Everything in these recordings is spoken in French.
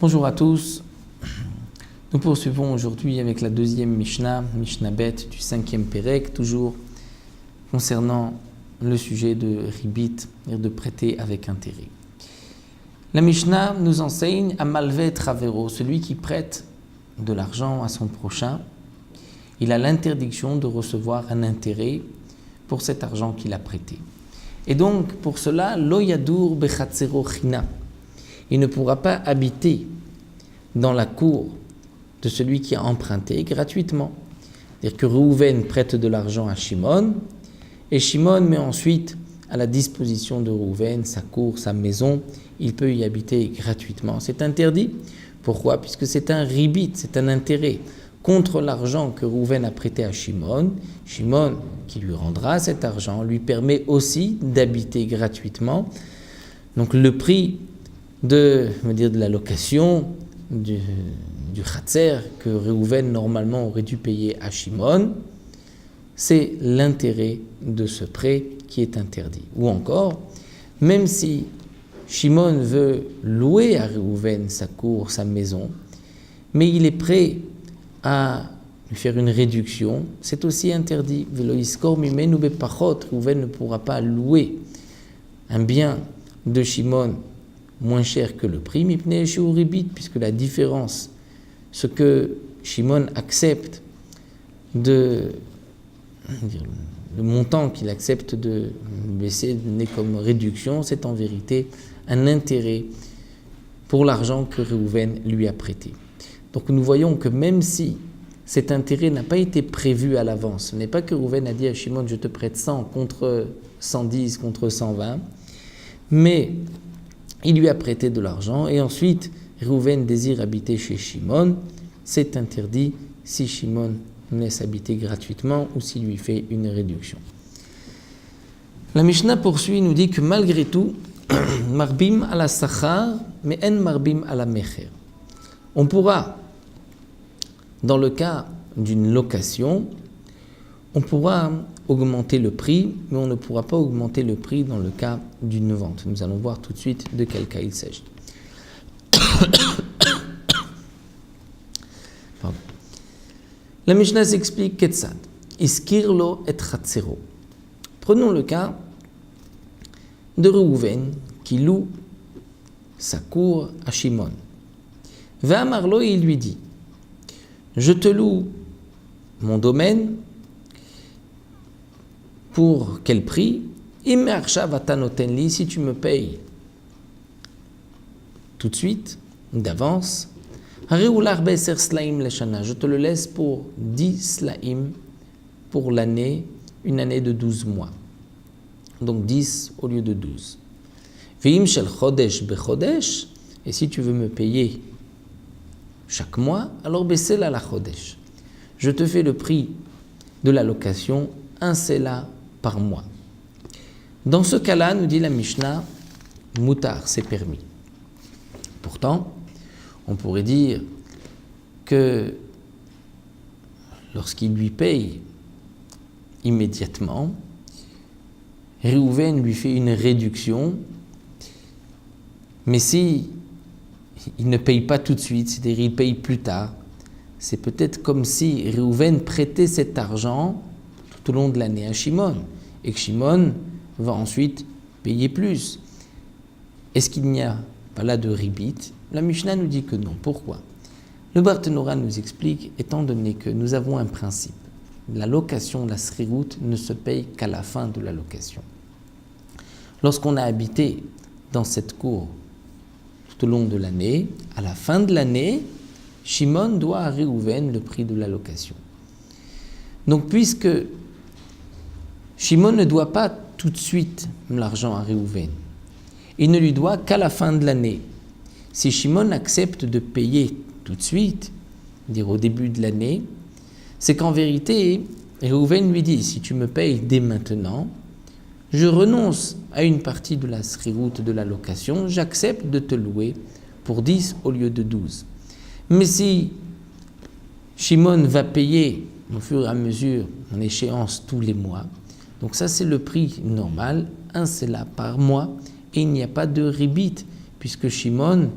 Bonjour à tous, nous poursuivons aujourd'hui avec la deuxième Mishnah, Mishnah Bet du 5e Pérek, toujours concernant le sujet de Ribit, et de prêter avec intérêt. La Mishnah nous enseigne à Malvet Travero, celui qui prête de l'argent à son prochain, il a l'interdiction de recevoir un intérêt pour cet argent qu'il a prêté. Et donc, pour cela, Lo Yadur Bechatzero China, il ne pourra pas habiter dans la cour de celui qui a emprunté gratuitement. C'est-à-dire que Reuven prête de l'argent à Shimon, et Shimon met ensuite à la disposition de Reuven sa cour, sa maison, il peut y habiter gratuitement. C'est interdit. Pourquoi ? Puisque c'est un ribit, c'est un intérêt contre l'argent que Reuven a prêté à Shimon. Shimon, qui lui rendra cet argent, lui permet aussi d'habiter gratuitement. Donc le prix de la location du Khatser que Reuven normalement aurait dû payer à Shimon, c'est l'intérêt de ce prêt qui est interdit. Ou encore, même si Shimon veut louer à Reuven sa cour, sa maison, mais il est prêt à lui faire une réduction, c'est aussi interdit. Reuven ne pourra pas louer un bien de Shimon moins cher que le prix, puisque la différence, ce que Shimon accepte le montant qu'il accepte de baisser, donner comme réduction, c'est en vérité un intérêt pour l'argent que Reuven lui a prêté. Donc nous voyons que même si cet intérêt n'a pas été prévu à l'avance, ce n'est pas que Reuven a dit à Shimon, je te prête 100 contre 110, contre 120, mais il lui a prêté de l'argent et ensuite Reuven désire habiter chez Shimon, c'est interdit si Shimon laisse habiter gratuitement ou s'il lui fait une réduction. La Mishnah poursuit, nous dit que malgré tout, marbim ala sachar, mais en marbim ala mecher. On pourra, dans le cas d'une location, on pourra augmenter le prix, mais on ne pourra pas augmenter le prix dans le cas d'une vente. Nous allons voir tout de suite de quel cas il s'agit. Pardon. La Mishnah s'explique Ketzad. Iskirlo et chatzero. Prenons le cas de Reuven qui loue sa cour à Shimon. Ve'amarlo, il lui dit, je te loue mon domaine. Pour quel prix ? Si tu me payes tout de suite, d'avance, je te le laisse pour 10 slaim pour l'année, une année de 12 mois. Donc 10 au lieu de 12. Et si tu veux me payer chaque mois, alors baissez la chodesh. Je te fais le prix de la location, un sela par mois. Dans ce cas-là, nous dit la Mishnah, moutar, c'est permis. Pourtant, on pourrait dire que lorsqu'il lui paye immédiatement, Reuven lui fait une réduction, mais si il ne paye pas tout de suite, c'est-à-dire il paye plus tard, c'est peut-être comme si Reuven prêtait cet argent tout au long de l'année à Shimon, et que Shimon va ensuite payer plus. Est-ce qu'il n'y a pas là de ribit ? La Mishnah nous dit que non. Pourquoi ? Le Barthénora nous explique, étant donné que nous avons un principe, la location, la srirout, ne se paye qu'à la fin de la location. Lorsqu'on a habité dans cette cour tout au long de l'année, à la fin de l'année, Shimon doit à Reuven le prix de la location. Donc puisque Shimon ne doit pas tout de suite l'argent à Reuven, il ne lui doit qu'à la fin de l'année. Si Shimon accepte de payer tout de suite, dire au début de l'année, c'est qu'en vérité, Reuven lui dit, si tu me payes dès maintenant, je renonce à une partie de la sriroute de la location, j'accepte de te louer pour 10 au lieu de 12. Mais si Shimon va payer au fur et à mesure en échéance tous les mois, Donc ça, c'est le prix normal, un séla par mois, et il n'y a pas de ribit, puisque Shimon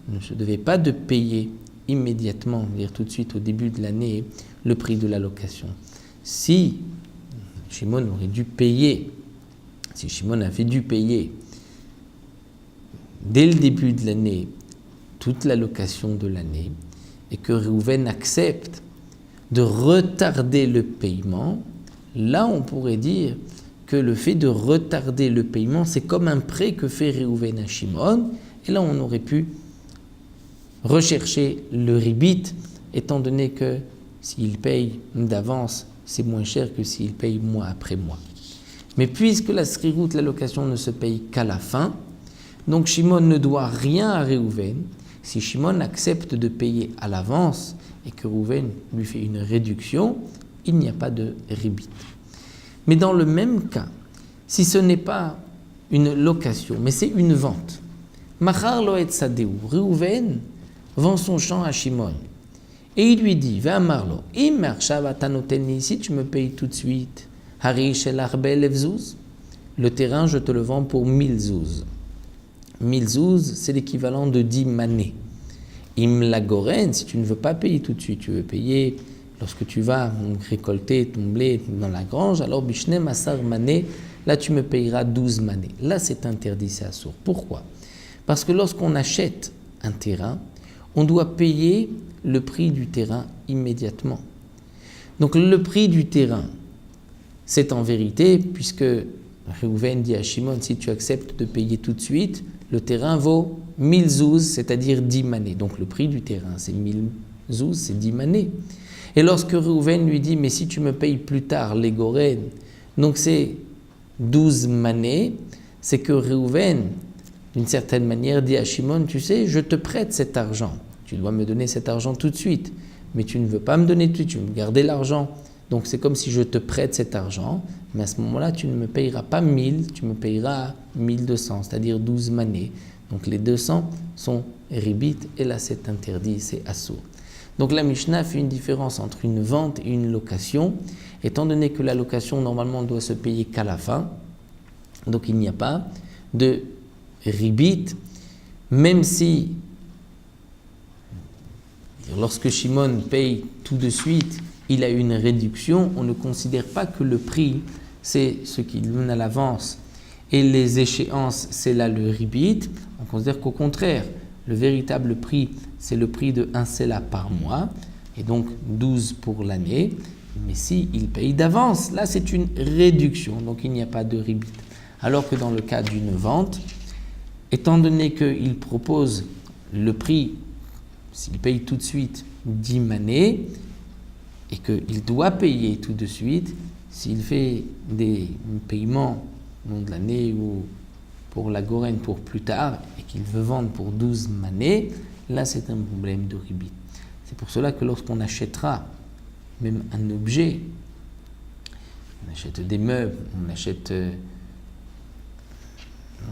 ne se devait pas de payer immédiatement, c'est-à-dire tout de suite au début de l'année, le prix de la location. Si Shimon aurait dû payer, si Shimon avait dû payer dès le début de l'année toute la location de l'année, et que Réhouven accepte de retarder le paiement, là on pourrait dire que le fait de retarder le paiement, c'est comme un prêt que fait Réhouven à Shimon, et là on aurait pu rechercher le ribit, étant donné que s'il paye d'avance, c'est moins cher que s'il paye mois après mois. Mais puisque la srirout, la location, ne se paye qu'à la fin, donc Shimon ne doit rien à Réhouven. Si Shimon accepte de payer à l'avance et que Réhouven lui fait une réduction, il n'y a pas de ribit. Mais dans le même cas, si ce n'est pas une location, mais c'est une vente, Machar lo et sadeu, Réhouven vend son champ à Shimon. Et il lui dit, va marlo, si tu me payes tout de suite, le terrain, je te le vends pour 1000 zouz. 1000 zouz, c'est l'équivalent de 10 manées. Im la goren, si tu ne veux pas payer tout de suite, tu veux payer lorsque tu vas récolter ton blé dans la grange, alors bishne masar mané, là tu me payeras 12 manées. Là c'est interdit, c'est assourd. Pourquoi? Parce que lorsqu'on achète un terrain, on doit payer le prix du terrain immédiatement. Donc le prix du terrain, c'est en vérité, puisque Réhouven dit à Shimon, si tu acceptes de payer tout de suite, le terrain vaut 1000 zouz, c'est-à-dire 10 manées. Donc le prix du terrain, c'est 1000 zouz, c'est 10 manées. Et lorsque Réhouven lui dit, mais si tu me payes plus tard les goren, donc c'est 12 manées, c'est que Réhouven, d'une certaine manière, dit à Shimon, tu sais, je te prête cet argent. Tu dois me donner cet argent tout de suite. Mais tu ne veux pas me donner tout de suite, tu veux me garder l'argent. Donc c'est comme si je te prête cet argent, mais à ce moment-là, tu ne me payeras pas 1000, tu me payeras 1200, c'est-à-dire 12 manées. Donc les 200 sont ribit, et là c'est interdit, c'est assourd. Donc la Mishnah fait une différence entre une vente et une location, étant donné que la location normalement doit se payer qu'à la fin, donc il n'y a pas de ribit, même si lorsque Shimon paye tout de suite, il a une réduction, on ne considère pas que le prix, c'est ce qu'il donne à l'avance, et les échéances, c'est là le ribit. On considère qu'au contraire, le véritable prix, c'est le prix de 1 séla par mois, et donc 12 pour l'année. Mais si il paye d'avance, là c'est une réduction, donc il n'y a pas de ribit. Alors que dans le cas d'une vente, étant donné qu'il propose le prix, s'il paye tout de suite 10 manées, et qu'il doit payer tout de suite, s'il fait des paiements au long de l'année ou pour la goren pour plus tard, et qu'il veut vendre pour 12 manées, là c'est un problème de ribit. C'est pour cela que lorsqu'on achètera même un objet, on achète des meubles, on achète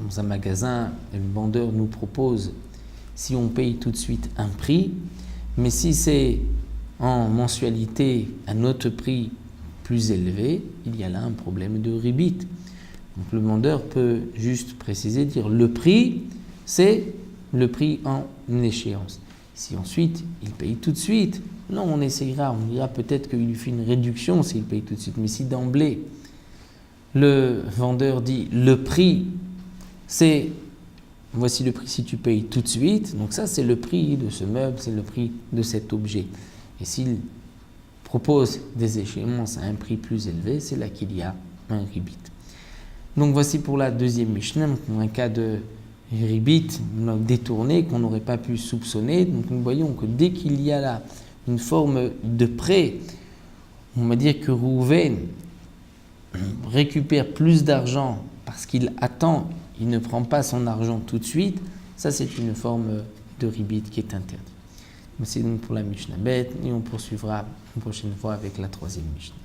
dans un magasin, le vendeur nous propose, si on paye tout de suite un prix, mais si c'est en mensualité un autre prix plus élevé, il y a là un problème de ribit. Donc le vendeur peut juste préciser, dire le prix, c'est le prix en échéance. Si ensuite il paye tout de suite, non, on essayera, on dira peut-être qu'il lui fait une réduction s'il paye tout de suite. Mais si d'emblée le vendeur dit le prix, c'est voici le prix si tu payes tout de suite, donc ça c'est le prix de ce meuble, c'est le prix de cet objet. Et s'il propose des échéances à un prix plus élevé, c'est là qu'il y a un ribit. Donc voici pour la deuxième Mishnah, un cas de ribit détourné qu'on n'aurait pas pu soupçonner. Donc nous voyons que dès qu'il y a là une forme de prêt, on va dire que Réhouven récupère plus d'argent parce qu'il attend, il ne prend pas son argent tout de suite, ça c'est une forme de ribit qui est interdite. C'est donc pour la Mishnah Bet, et on poursuivra une prochaine fois avec la troisième Mishnah.